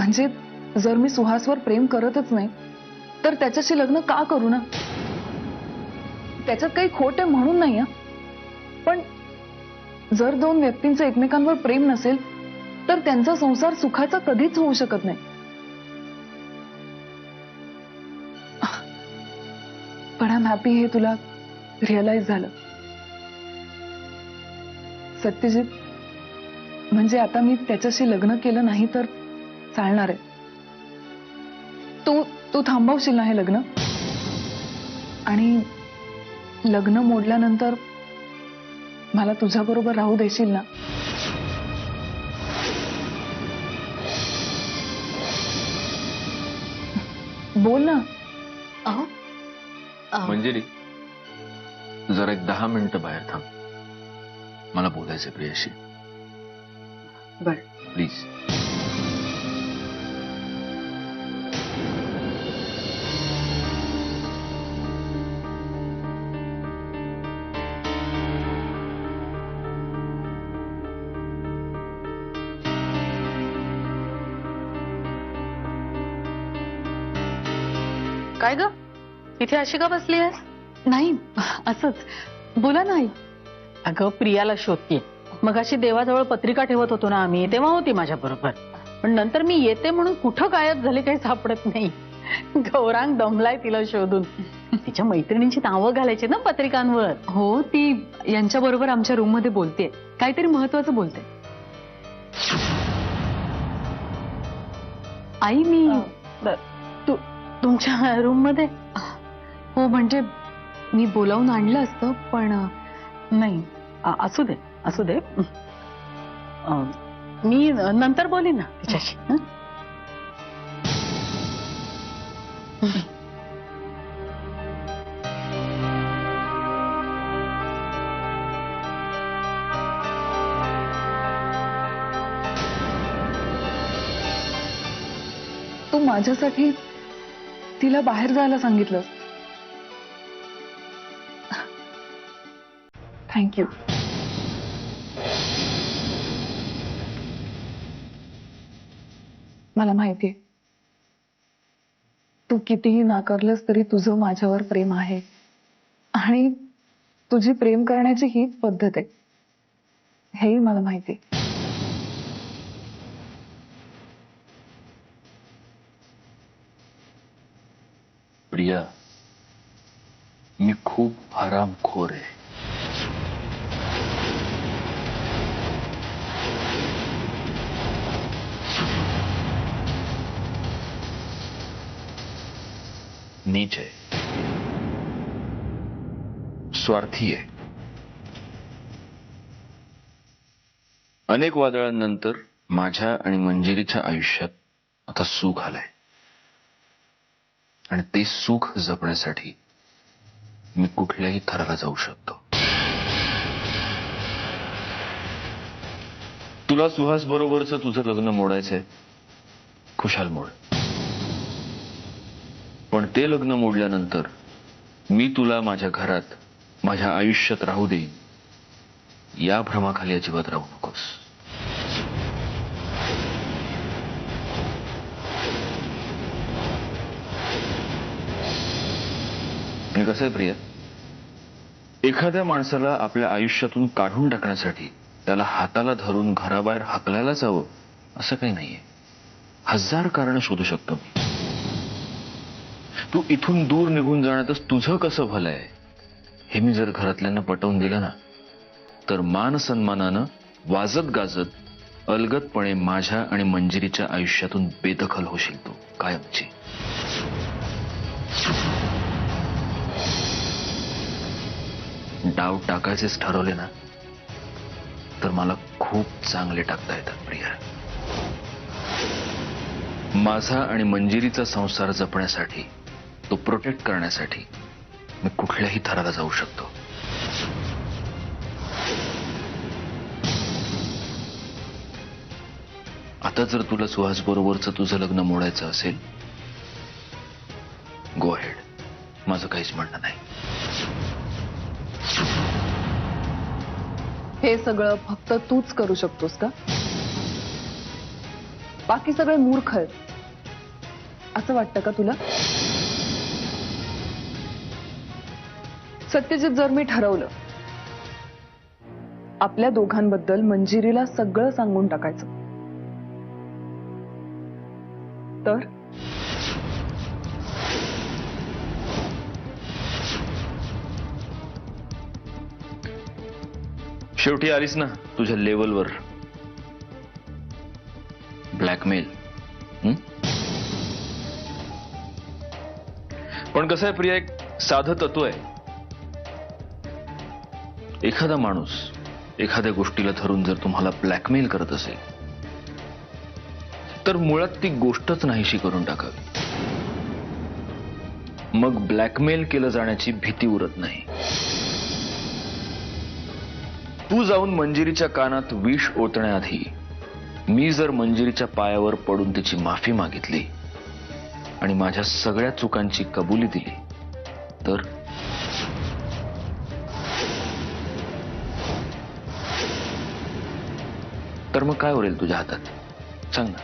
म्हणजे जर मी सुहासवर प्रेम करतच नाही तर त्याच्याशी लग्न का करू ना? त्याच्यात काही खोट आहे म्हणून नाही हं. पण जर दोन व्यक्तींचं एकमेकांवर प्रेम नसेल तर त्यांचा संसार सुखाचा कधीच होऊ शकत नाही. पण आय एम हॅपी हे तुला रिअलाइज झालं. सत्यजित, म्हणजे आता मी त्याच्याशी लग्न केलं नाही तर चालणार आहे. तू थांबवशील ना हे लग्न? आणि लग्न मोडल्यानंतर मला तुझ्याबरोबर राहू देशील ना? बोल ना. अहो मंजिरी, जरा एक 10 मिनिटं बाहेर थांब. मला बोलायचं प्रियाशी. बर. प्लीज. काय ग, इथे अशी का बसली आहेस? नाही, असंच. बोला नाही. अगं प्रियाला शोधतीये. मगाशी देवाजवळ पत्रिका ठेवत होतो ना आम्ही, तेव्हा होती माझ्या बरोबर. पण नंतर मी येते म्हणून कुठं गायब झाले काही सापडत नाही. गौरांग दमलाय तिला शोधून. तिच्या मैत्रिणींची नावं घालायची ना पत्रिकांवर. हो, ती यांच्या बरोबर आमच्या रूम मध्ये बोलतेय. काहीतरी महत्वाचं बोलते. आई, मी तुमच्या रूम मध्ये? हो, म्हणजे मी बोलावून आणलं असतं पण नाही, असू दे असू दे. मी नंतर बोलीन ना तिच्याशी. हं? तू माझ्यासाठी तिला बाहेर जायला सांगितलं. थँक्यू. मला माहितीये तू कितीही नाकारलंस तरी तुझं माझ्यावर प्रेम आहे आणि तुझी प्रेम करण्याची हीच पद्धत आहे, हेही मला माहिती. प्रिया, मी खूप हरामखोर आहे. नीच आहे, स्वार्थी आहे. अनेक वादळांनंतर माझ्या आणि मंजिरीच्या आयुष्यात आता सुख आलंय आणि ते सुख जपण्यासाठी मी कुठल्याही थराला जाऊ शकतो. तुला सुहास बरोबरच तुझं लग्न मोडायचंय, खुशाल मोड. पण ते लग्न मोडल्यानंतर मी तुला माझ्या घरात, माझ्या आयुष्यात राहू देईन, या भ्रमाखाली अजिबात राहू नकोस. आणि कसं आहे प्रिया, एखाद्या माणसाला आपल्या आयुष्यातून काढून टाकण्यासाठी त्याला हाताला धरून घराबाहेर हाकलायलाच हवं असं काही नाहीये. 1000 कारणं शोधू शकतो मी. तू इथून दूर निघून जाण्यातच तुझं कसं भलं आहे हे मी जर घरातल्यांना पटवून दिलं ना, तर मान सन्मानानं वाजत गाजत अलगदपणे माझ्या आणि मंजिरीच्या आयुष्यातून बेदखल होशील तू कायमची. डाव टाकायचेच ठरवले ना तर मला खूप चांगले टाकता येतात प्रिया. माझा आणि मंजिरीचा संसार जपण्यासाठी, तो प्रोटेक्ट करण्यासाठी मी कुठल्याही थराला जाऊ शकतो. आता जर तुला सुहास बरोबरचं तुझं लग्न मोडायचं असेल, गो हेड, माझं काहीच म्हणणं नाही. हे सगळं फक्त तूच करू शकतोस का? बाकी सगळे मूर्ख आहेत असं वाटतं का तुला? सत्यजित, जर मी ठरवलं आपल्या दोघांबद्दल मंजिरीला सगळं सांगून टाकायचं तर शेवटी आलीस ना तुझ्या लेवलवर. ब्लॅकमेल. पण कसं आहे प्रिया, एक साधं तत्व आहे. एखादा माणूस एखाद्या गोष्टीला धरून जर तुम्हाला ब्लॅकमेल करत असेल तर मुळात ती गोष्टच नाहीशी करून टाकावी. मग ब्लॅकमेल केलं जाण्याची भीती उरत नाही. तू जाऊन मंजिरीच्या कानात विष ओतण्याआधी मी जर मंजिरीच्या पायावर पडून तिची माफी मागितली आणि माझ्या सगळ्या चुकांची कबुली दिली तर मग काय उरेल तुझ्या हातात सांग ना.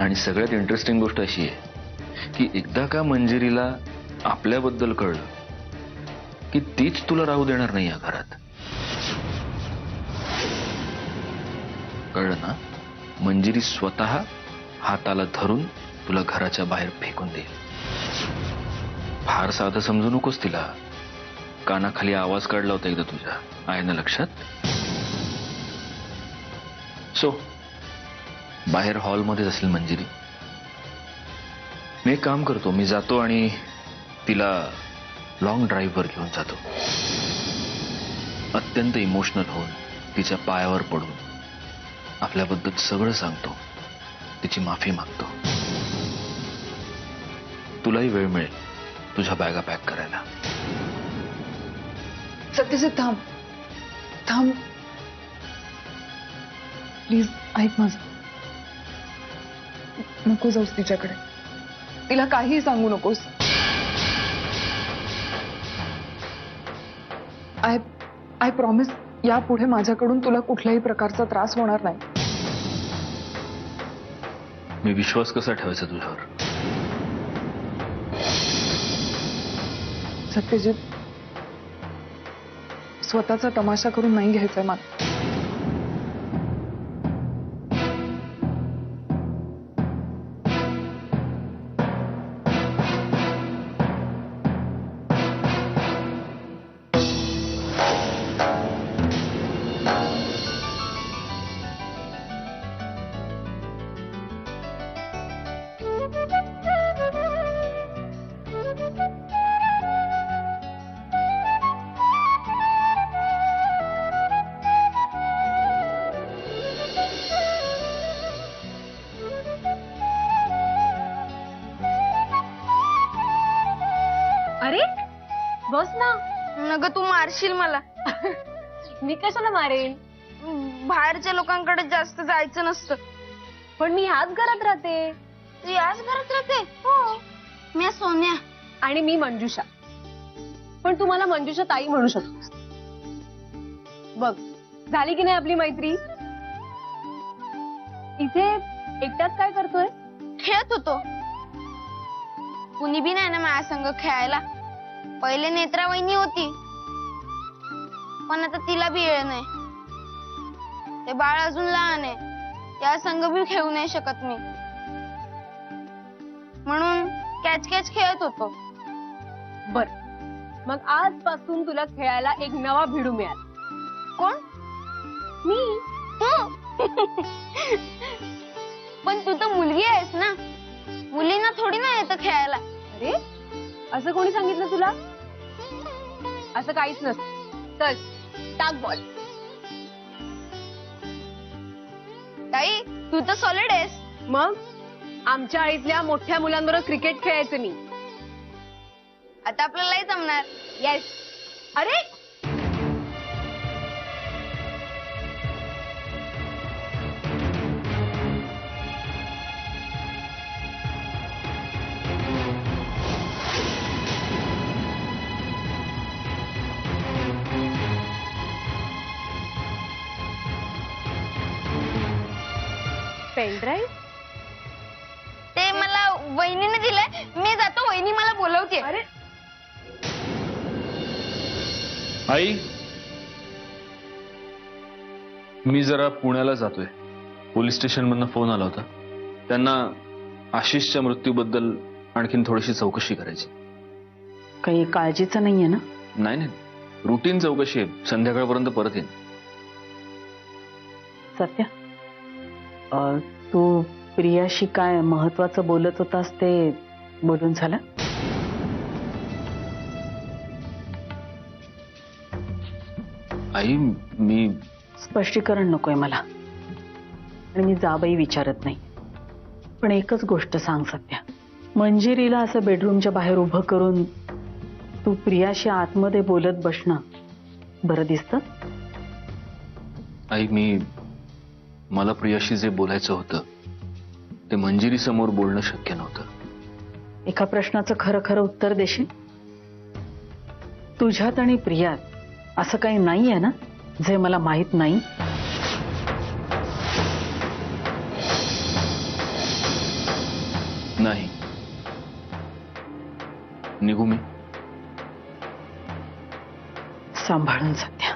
आणि सगळ्यात इंटरेस्टिंग गोष्ट अशी आहे की एकदा का मंजिरीला आपल्याबद्दल कळलं की तीच तुला राहू देणार नाही या घरात. कळलं ना? मंजिरी स्वतः हाताला धरून तुला घराच्या बाहेर फेकून देईल. फार साधं समजू नकोस तिला. कानाखाली आवाज काढला होता एकदा तुझ्या, आहे ना लक्षात? सो बाहेर हॉलमध्येच असेल मंजिरी. मी एक काम करतो, मी जातो आणि तिला लॉंग ड्राईव्हवर घेऊन जातो. अत्यंत इमोशनल होऊन तिच्या पायावर पडून आपल्याबद्दल सगळं सांगतो, तिची माफी मागतो. तुलाही वेळ मिळेल तुझ्या बॅगा पॅक करायला. सत्यजित, थांब थांब प्लीज, ऐक माझं. नको जाऊस तिच्याकडे. तिला काहीही सांगू नकोस. आय प्रॉमिस, यापुढे माझ्याकडून तुला कुठल्याही प्रकारचा त्रास होणार नाही. मी विश्वास कसा ठेवायचा तुझ्यावर? सत्यजित, स्वतःचा तमाशा करून नाही घ्यायचंय मला. अरे बस ना. नग तू मारशील मला. मी कशाला मारेल? बाहेरच्या लोकांकडे जास्त जायचं नसतं. पण मी ह्याच घरात राहते. तू याच घरात राहते? हो. मी सोन्या. आणि मी मंजुषा. पण तू मला मंजुषा ताई म्हणू शकतोस. बघ, झाली की नाही आपली मैत्री? इथे एकटाच काय करतोय? खेळत होतो. कुणी बी नाही ना माझ्या संग खेळायला. पहिले नेत्रा वहिनी होती, पण आता तिला बी वेळ नाही. ते बाळ अजून लहान आहे, त्या संग बी खेळू नाही शकत मी. म्हणून कॅच कॅच खेळत होतो. बर, मग आजपासून तुला खेळायला एक नवा भिडू मिळाला. कोण? मी. पण तू तर मुलगी आहेस ना, मुलींना थोडी ना येतं खेळायला. अरे, असं कोणी सांगितलं तुला? असं काहीच नसतं. चल, टाक बॉल. ताई, तू तर सॉलिड आहेस. मग आमच्या आईतल्या मोठ्या मुलांबरोबर क्रिकेट खेळायचं मी. आता आपल्यालाही जमणार. येस. अरे, पेनड्राईव्ह? ते मला वहिनीने दिलंय. मी जातो, वहिनी मला बोलवते. अरे आई, मी जरा पुण्याला जातोय. पोलीस स्टेशन मधनं फोन आला होता. त्यांना आशिषच्या मृत्यूबद्दल आणखीन थोडीशी चौकशी करायची. काही काळजीचं नाहीये ना? नाही नाही, रुटीन चौकशी आहे. संध्याकाळपर्यंत परत येईन. सत्या, तू प्रियाशी काय महत्वाचं बोलत होतास ते बोलून झालं? आई, मी स्पष्टीकरण नकोय मला आणि मी जाबही विचारत नाही. पण एकच गोष्ट सांग सत्या, मंजिरीला असं बेडरूमच्या बाहेर उभं करून तू प्रियाशी आतमध्ये बोलत बसणं बरं दिसतं? आई, मला प्रियाशी जे बोलायचं होतं ते मंजिरी समोर बोलणं शक्य नव्हतं. एका प्रश्नाचं खरं खरं उत्तर देशील? तुझ्यात आणि प्रियात असं काही नाहीये ना जे मला माहित नाही? नाही. निघू मी? सांभाळून सत्या.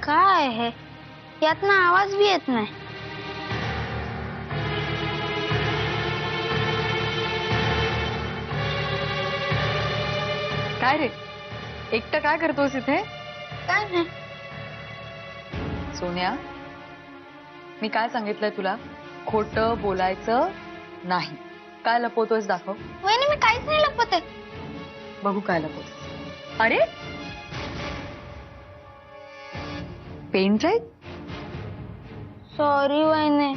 काय आहे यातनं आवाज बी येत नाही. काय रे, एकटं काय करतोस इथे? काय नाही. सोन्या, मी काय सांगितलंय तुला? खोटं बोलायचं नाही. काय लपवतोयस दाखव. वहिनी मी काहीच नाही लपवते. बघू काय लपवतोस. अरे, पेन ड्राईव्ह? सॉरी वहिनी.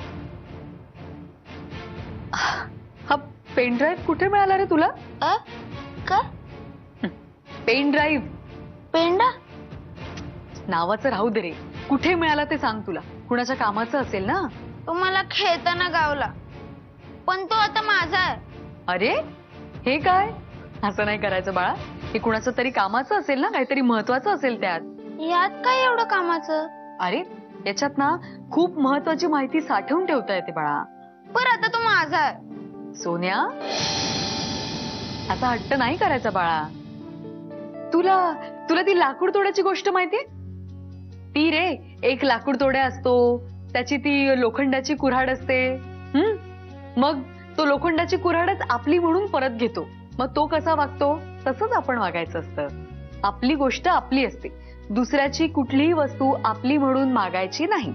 हा पेन ड्राईव्ह कुठे मिळाला रे तुला? का पेन ड्राईव्ह पेंडा? नावाचं राहू दे रे. कुठे मिळाला ते सांग. तुला कुणाच्या कामाचं असेल ना? तो मला खेळताना गावला, पण तो आता माझा आहे. अरे हे काय? असं नाही करायचं बाळा. हे कुणाचं तरी कामाचं असेल ना, काहीतरी महत्वाचं असेल त्यात. यात काय एवढं कामाचं? अरे याच्यात ना खूप महत्वाची माहिती साठवून ठेवता येते बाळा. पर आता तो माझा आहे. सोन्या, असा हट्ट नाही करायचा बाळा. तुला तुला ती लाकूड तोड्याची गोष्ट माहितीये? ती रे, एक लाकूड तोड्या असतो, त्याची ती लोखंडाची कुऱ्हाड असते. मग तो लोखंडाची कुऱ्हाडच आपली म्हणून परत घेतो. मग तो कसा वागतो तसंच आपण वागायचं असतं. आपली गोष्ट आपली असते. दुसऱ्याची कुठलीही वस्तू आपली म्हणून मागायची नाही.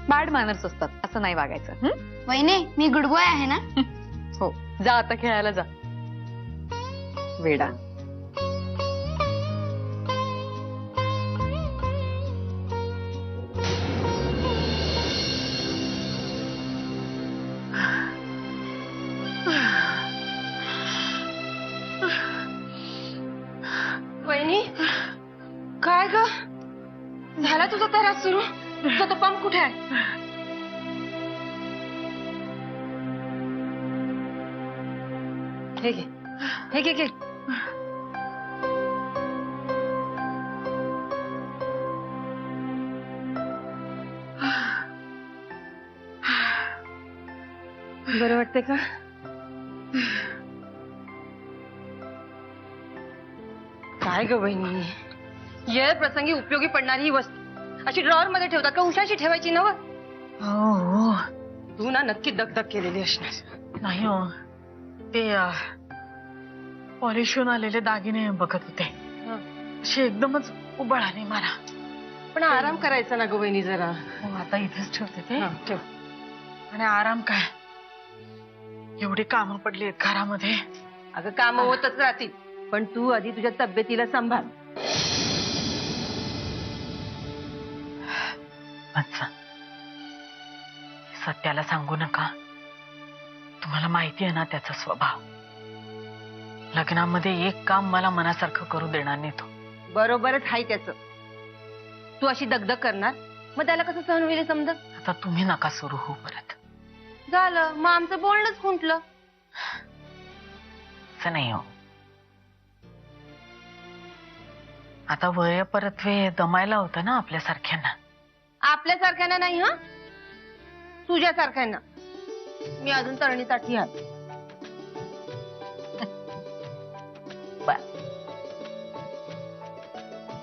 बॅड मॅनर्स असतात, असं नाही वागायचं. वहिनी मी गुड बॉय आहे ना? हो, जा आता खेळायला जा. वेडा. वहिनी, काय ग झाला तुझा त्रास सुरू? तुझा तो पंप कुठे आहे? हे घे, हे घे, घे. बरं वाटते का? काय ग बहिणी, या प्रसंगी उपयोगी पडणारी ही वस्तू अशी ड्रॉवर मध्ये ठेवतात का? उशाशी ठेवायची नव? हो, तू ना नक्की दगदग केलेली असणार. नाही हो, ते पॉलिश होऊन आलेले दागिने बघत होते. अशी एकदमच उबळ आली मला. पण आराम करायचा ना ग बहिणी जरा. आता इथेच ठेवते ते. ठेव. आणि आराम काय, एवढी कामं पडली आहेत घरामध्ये. अगं काम होतच राहतील, पण तू आधी तुझ्या तब्येतीला सांभाळ. अच्छा, सत्याला सांगू नका. तुम्हाला माहिती आहे ना त्याचा स्वभाव. लग्नामध्ये एक काम मला मनासारखं करू देणार नाही तो. बरोबरच हाय त्याच. तू अशी दगदग करणार मग त्याला कसं सहन होईल समजा. आता तुम्ही नका सुरू हो परत. झालं मग आमचं बोलणंच खुंटलं. असं नाही हो. आता वय परतवे दमायला होतं ना आपल्यासारख्यांना. आपल्यासारख्यांना नाही हा, तुझ्यासारख्यांना. मी अजून तरणीसाठी आहे.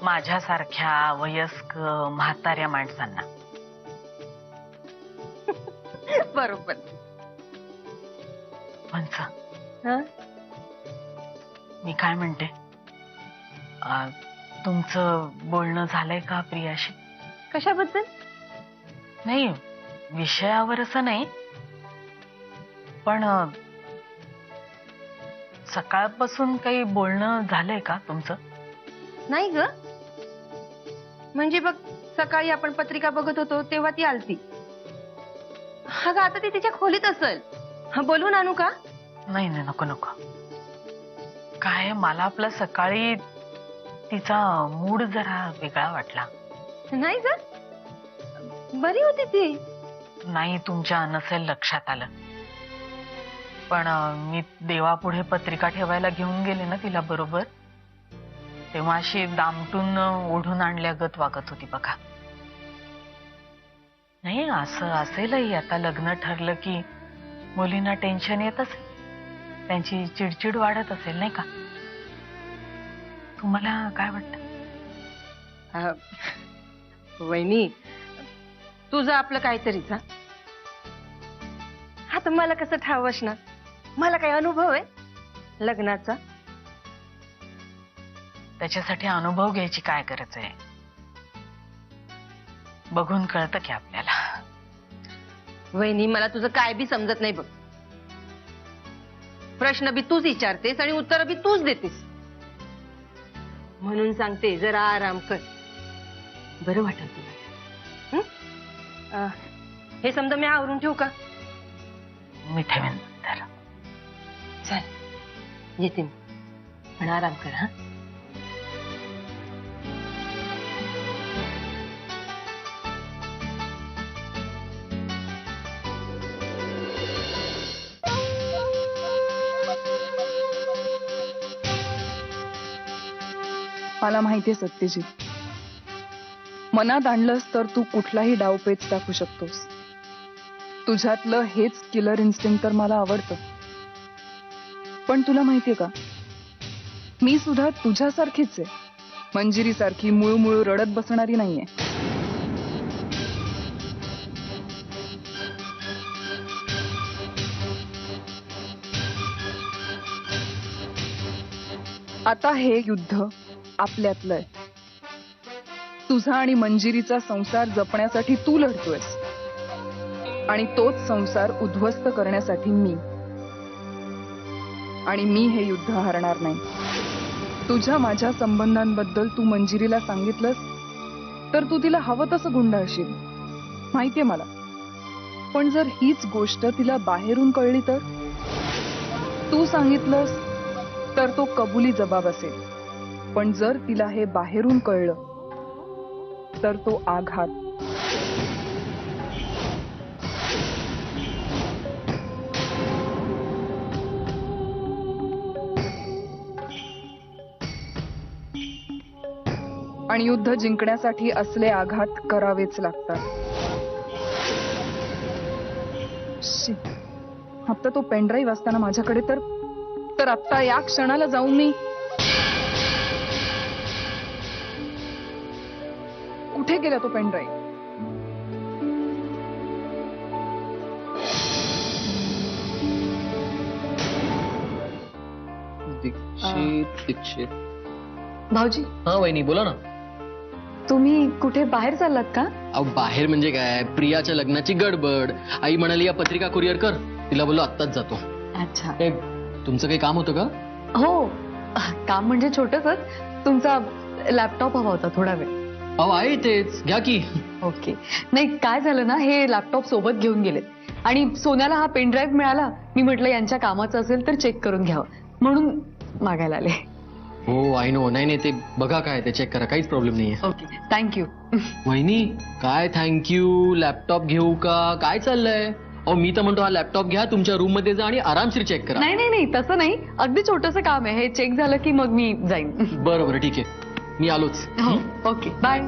माझ्यासारख्या वयस्क म्हाताऱ्या माणसांना. बरोबर. पंच, हं? मी काय म्हणते, तुमचं बोलणं झालंय का प्रियाशी? कशाबद्दल? नाही, विषयावर असं नाही, पण सकाळपासून काही बोलणं झालंय का तुमचं? नाही ग. म्हणजे बघ, सकाळी आपण पत्रिका बघत होतो तेव्हा ती आलती. अगं आता ती तिच्या खोलीत असेल. हा, बोलून आणू का? नाही नाही, नको नको. काय, मला आपला सकाळी तिचा मूड जरा वेगळा वाटला. नाही ग, बरी होती ती. नाही, तुमच्या नसेल लक्षात आलं. पण मी देवापुढे पत्रिका ठेवायला घेऊन गेले ना तिला बरोबर, तेव्हा अशी दामटून ओढून आणल्यागत वागत होती बघा. नाही, असं असेलही. आता लग्न ठरलं की मुलींना टेन्शन येत असेल, त्यांची चिडचिड वाढत असेल, नाही का? तुम्हाला काय वाटतं? वहिनी, तुझं आपलं काहीतरीच. हा, आता मला कसं ठाव असणार? मला काही अनुभव आहे लग्नाचा? त्याच्यासाठी अनुभव घ्यायची काय गरज आहे? बघून कळतं की आपल्याला. वहिनी, मला तुझं काय बी समजत नाही बघ. प्रश्न बी तूच विचारतेस आणि उत्तर बी तूच देतेस. म्हणून सांगते, जरा आराम कर, बरं वाटेल तुला. हे समजा मी आवरून ठेवू का? मी ठेवेन नंतर. चल, येते मी, पण आराम कर. हा, मला माहितीये सत्यजित, मनात आणलंस तर तू कुठलाही डावपेच टाकू शकतोस. तुझ्यातलं हेच किलर इन्स्टिंक्ट तर मला आवडतं. पण तुला माहितीये का, मी सुद्धा तुझ्यासारखीच आहे. मंजिरीसारखी मुळू रडत बसणारी नाहीये. आता हे युद्ध आपल्यातलं आहे. तुझा आणि मंजिरीचा संसार जपण्यासाठी तू लढतोयस, आणि तोच संसार उद्ध्वस्त करण्यासाठी मी. आणि मी हे युद्ध हारणार नाही. तुझ्या माझ्या संबंधांबद्दल तू मंजिरीला सांगितलंस तर तू तिला हवं तसं गुंडाळशील, माहितीये मला. पण जर हीच गोष्ट तिला बाहेरून कळली तर? तू सांगितलंस तर तो कबुली जबाब असेल, पण जर तिला हे बाहेरून कळलं तर तो आघात. आणि युद्ध जिंकण्यासाठी असले आघात करावेच लागतात. आता तो पेनड्राईव्ह असताना माझ्याकडे तर आत्ता या क्षणाला जाऊन मी कुठे गेला तो पेनड्राईव्ह? दीक्षित. भाऊजी, हा वहिनी, बोला ना. तुम्ही कुठे बाहेर चाललात का? अहो, बाहेर म्हणजे काय, प्रियाच्या लग्नाची गडबड. आई म्हणाली या पत्रिका कुरिअर कर. तिला बोललो आत्ताच जातो. अच्छा. तुमचं काही काम होतं का? हो, काम म्हणजे छोटंच. तुमचा लॅपटॉप हवा होता थोडा वेळ. अहो, आहे तेच, घ्या की. ओके. नाही, काय झालं ना, हे लॅपटॉप सोबत घेऊन गेलेत आणि सोन्याला हा पेनड्राईव्ह मिळाला. मी म्हटलं यांच्या कामाचं असेल तर चेक करून घ्यावं, म्हणून मागायला आले. हो आय नो. नाही नाही, ते बघा काय ते चेक करा, काहीच प्रॉब्लेम नाहीये. Okay thank you. वहिनी काय थँक्यू, लॅपटॉप घेऊ का, काय चाललंय? अहो मी तर म्हणतो हा लॅपटॉप घ्या, तुमच्या रूम मध्ये जा आणि आरामशीर चेक करा. नाही नाही नाही तसं नाही, अगदी छोटंसं काम आहे हे. चेक झालं की मग मी जाईन. बरं बरं ठीक आहे, मी आलोच. हो ओके बाय.